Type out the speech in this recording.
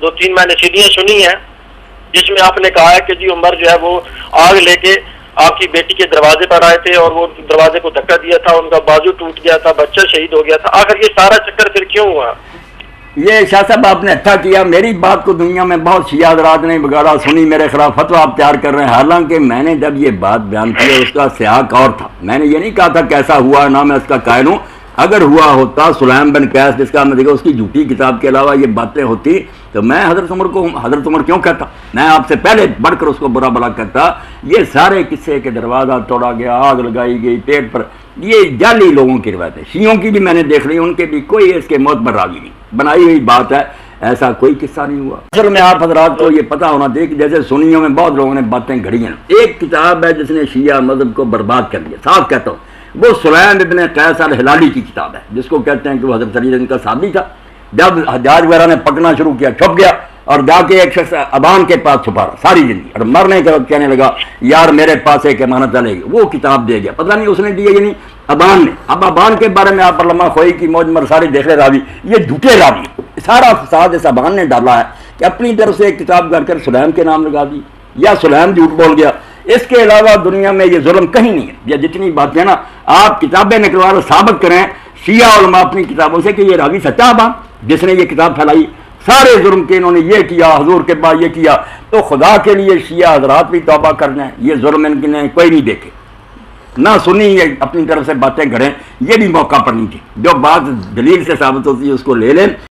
دو تین میں نے سیدیاں سنی ہیں جس میں آپ نے کہا ہے کہ جی عمر جو ہے وہ آگ لے کے آپ کی بیٹی کے دروازے پر آئے تھے اور وہ دروازے کو دھکا دیا تھا، ان کا بازو ٹوٹ گیا تھا، بچہ شہید ہو گیا تھا. آخر یہ سارا چکر پھر کیوں ہوا؟ یہ شاہ صاحب آپ نے اچھا کیا، میری بات کو دنیا میں بہت شیعہ حضرات نے بگاڑا، سنی میرے خلاف فتویٰ آپ تیار کر رہے ہیں. حالانکہ میں نے جب یہ بات بیان کی اس کا سیاق اور تھا. میں نے یہ نہیں کہا تھا کیسا ہوا، نہ میں اس کا قائل ہوں. اگر ہوا ہوتا سلیم بن قیس جس کا میں دیکھا اس کی جھوٹی کتاب کے علاوہ یہ باتیں ہوتی تو میں حضرت عمر کو حضرت عمر کیوں کہتا؟ میں آپ سے پہلے بڑھ کر اس کو برا بلا کرتا. یہ سارے قصے کے دروازہ توڑا گیا، آگ لگائی گئی پیٹ پر، یہ جعلی لوگوں کی روایتیں. شیعوں کی بھی میں نے دیکھ لی، ان کے بھی کوئی اس کے موت پر راضی نہیں، بنائی ہوئی بات ہے، ایسا کوئی قصہ نہیں ہوا. اصل میں آپ حضرات کو یہ پتہ ہونا چاہیے کہ جیسے سنیوں میں بہت لوگوں نے باتیں گھڑی ہیں. ایک کتاب ہے جس نے شیعہ مذہب کو برباد کر دیا، صاف کہتا ہوں، وہ سلیم ابن قیس الہلالی کی کتاب ہے جس کو کہتے ہیں کہ وہ حضرت علی ان کا صحابی تھا. جب حجاج وغیرہ نے پکڑنا شروع کیا چھپ گیا اور جا کے ایک شخص ابان کے پاس چھپا رہا ساری زندگی، اور مرنے کے وقت کہنے لگا یار میرے پاس ایک امانت چلے گی، وہ کتاب دے گیا. پتہ نہیں اس نے دی ہے یا نہیں، ابان نے. اب ابان کے بارے میں آپ علامہ خوئی کی موج مر سارے دیکھ رہے راوی، یہ جھوٹے راوی. سارا فساد اس ابان نے ڈالا ہے کہ اپنی طرف سے ایک کتاب کر کر سلیم کے نام لگا دی یا سلیم جھوٹ بول گیا. اس کے علاوہ دنیا میں یہ ظلم کہیں نہیں ہے. یہ جتنی باتیں نا آپ کتابیں نکلوا کر ثابت کریں شیعہ علماء اپنی کتابوں سے کہ یہ راوی سچا ابان جس نے یہ کتاب پھیلائی، سارے جرم کے انہوں نے یہ کیا، حضور کے بعد یہ کیا. تو خدا کے لیے شیعہ حضرات بھی توبہ کر لیں، یہ ظلم ان نے کوئی نہیں دیکھے، نہ سنی یہ اپنی طرف سے باتیں گھڑیں، یہ بھی موقع پر نہیں تھی. جو بات دلیل سے ثابت ہوتی ہے اس کو لے لیں.